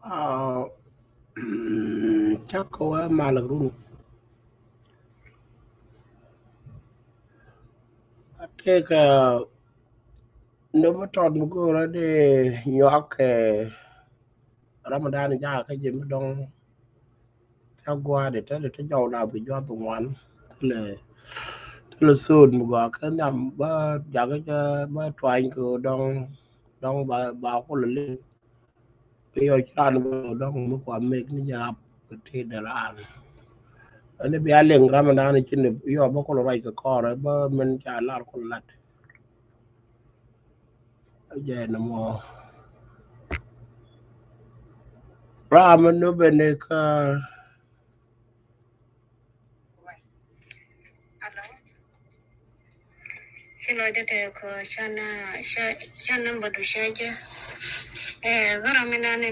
Ờ, chắc cô ấy mà là run thế cái nếu mà tròn một cô đó thì nhóc cái Ramadan ra cái gì mà đông theo qua để tới giàu nào thì do tụng ngoan thế là xuân một gò cái nằm ba giờ cái ba trai cô đông đông bà cô là lên bây giờ ra nó đông một quả mệt nó nhập cái thế đó là anh bây giờ liền Ramadan trên này yo ba cô lại cái cỏ rồi ba mình trả lại cô lặt giờ nó mò Ramen no bene ka Hello, dete ko shana badu shaja. Gara mina ne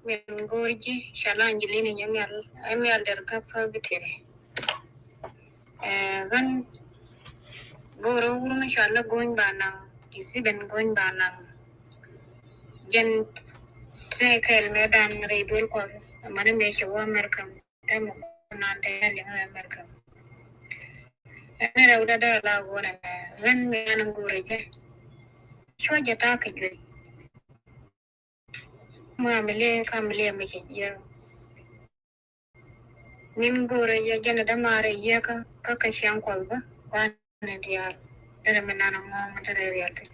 min gorji shala angelini nyamel emel der kafa bitere. Gan goro urma shala goin banang isi ben goin banang jen te kel medan reidul ko mana me shawa Amerika temo na te linga Amerika. Mera udah da la gona gan me anam gorje. Shwa jata ka jwe. Ma mele kamle me je min gore ya jana da mare ya ka shan kwalba kwana diyar dare min nana ngom dare riyate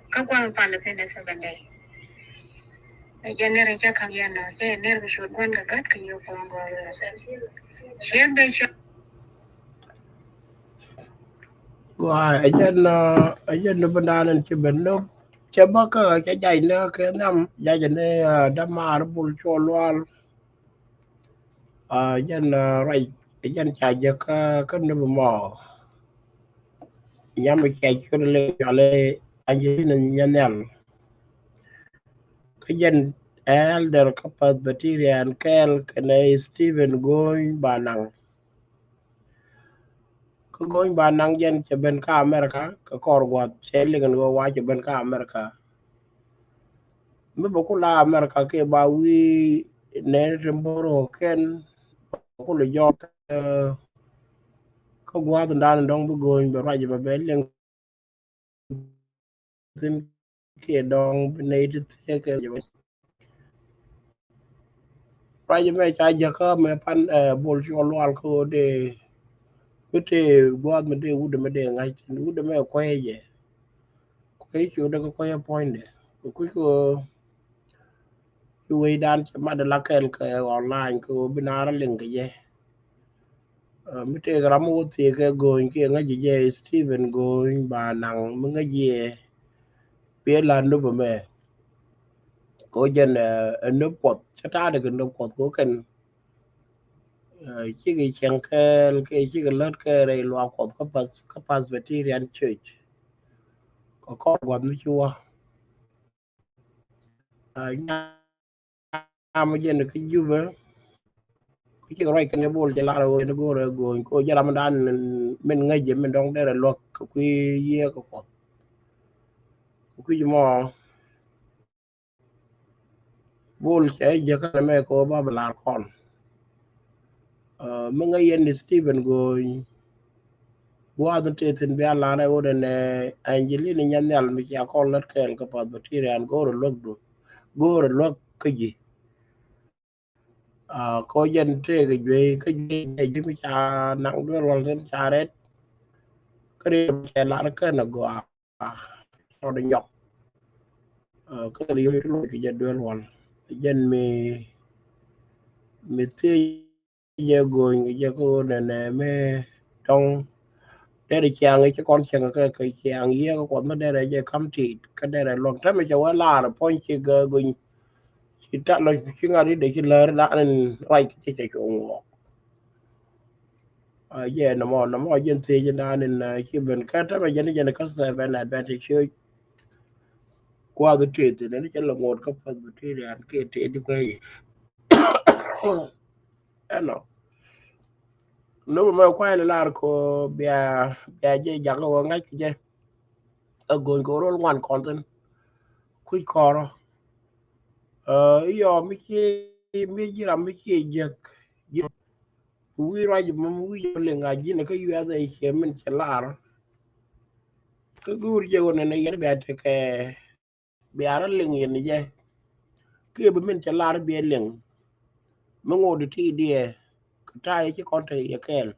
ka kwan pala sai da saban dai jana ja kan yana ke ner bi shod gwan ga gat kan yo ko ngo ya sai shen da shi wa ajen no bandanan ci benno ci baka ca jay ne ke nam jajane da mar bul cholwal jen rai jen ca je ka no mo yam ke ci le ale anjina nyanel ka jen elder kapat bacterian kel kene Stephen Goy banang ko goñ ba nang jen ci ben ka America ka kor gwat ci lingan go wa ci ben ka America mi ba ku la America ke ba wi ne remboro ken ku le jo ko gwat ndan dong bu goñ ba raje ba be ling tin ke dong ne te ke raje me cha je ka me pan bol ci wal ko de kute gwat me de wude me de ngai tin wude me ko ye ko ci de ko ye point de ku ko we dan ma de la ken ke online ko binara ling ke ye mi te gram wo ti ke go ke nga ji je Steven go ba nang mi nga ye pe la no ba me ko jen no pot cha ta de no pot ko ken chi ke chen ke chi ke lot ke re lo ko ka pas veterian church ko gwa mi chua nya ma jen ke juba ko chi rai ke ne bol ja la ro ne go ko ja ram dan men nga je men dong de lo ko ye ko ku mo bol che je ka me ko ba la kon mi nga yen Stephen go buat te tin be ala na ore ne Angelina nyanyal mi ya ko lat kel ka pa bacterian go ro lok do go ro lok ke ji ko yen te ke je mi cha nang do rol sen cha ret ke che la ke na go to de nyok ke ri yo lo ke je do rol jen mi te je go je ko ne me tong để chàng ấy chứ con chàng cái chàng ấy có còn mất đây là cắm chỉ cái đây là luôn thế mà cháu là point chỉ gần chỉ trả lời chứ ngay đi để chỉ lời đã nên quay cái chạy chỗ giờ nó mà dân thì cho nên khi mình cái thế mà dân có sẽ về là bên thì chơi qua cái chuyện thì nó chỉ là một cái phần một cái là cái chuyện đi quay nó nếu mà quay là có bia bia dây giặc ở ngay cái dây ở gần có rồi ngoan còn tên cuối cò yo mi jira mi chi jek wi raj mum wi le ngaji ne ka yu ada che min chelar ka gur je wona ne yer be ke be ara ling yen je ke be min chelar be ling mo ngod ti die ka ta ye kon te ye kel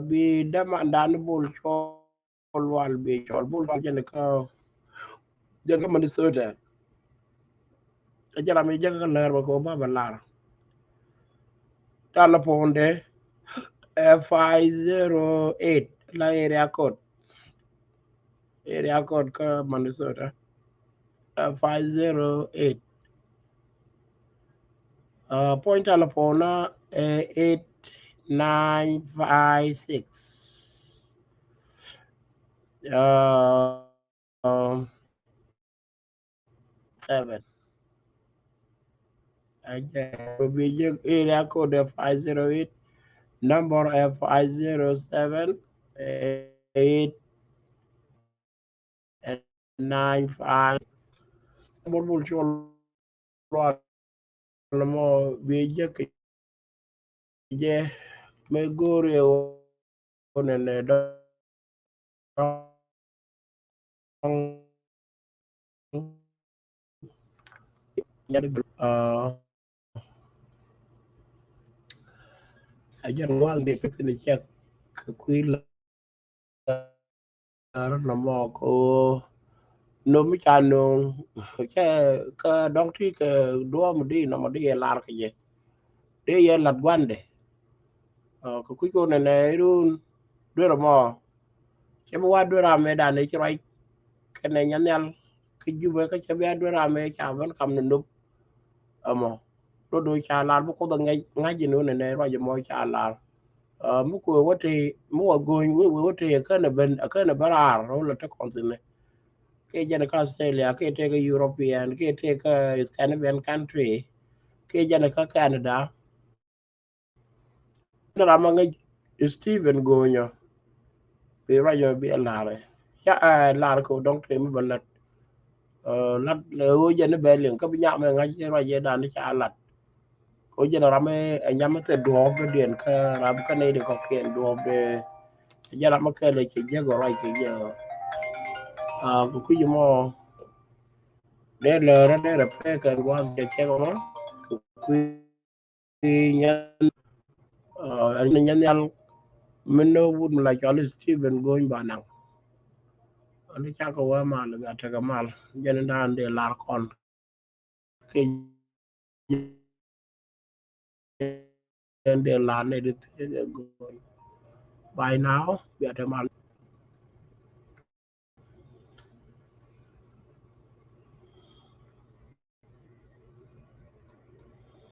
bi dama dan bul chol wal be chol bul wal je ka man soda jara mi je ka ler ko ba balar telephone 508 la area code ka Minnesota 508 point telephone 8956 um, 7 area code 508 number 507 8 95 bulbul chol mo be je ke je me gore one ne ajar wal de pe ni check ku la no mo ko no mi cha no ke ka dong ti ke do mo di no mo di lar ke je de ye lat gwande ko ku ko ne run do mo che bo wa do ra me da ne chi rai ke ne nyan yal ke ju be ka che be do ra me cha ban kam no amo do cha lar bu ko da ngai ji no ne ro je mo cha lar mu ko wote mu wa go wote ka ne ben ka ne barar ro la ta kon ke jana ka Australia ke te ka European ke te ka Scandinavian country ke jana ka Canada na rama nga Stephen Gonyo be rajo be lare ya lar ko donc te mi balat lat le o jana be len ka bi nyama nga je rajo da ni cha lat ko jana rama nyama te do be den ka rab ka ne de ko ken do be jana ma ka le ke je go rai ke je ko ku mo de le ra de pe ka wa de ke ko ku nyan yal min no wud la chol Stephen goñ banang ani cha ko wa mal ga ta ga mal jen dan de lar kon ke jen de la ne de goñ by now bi ta mal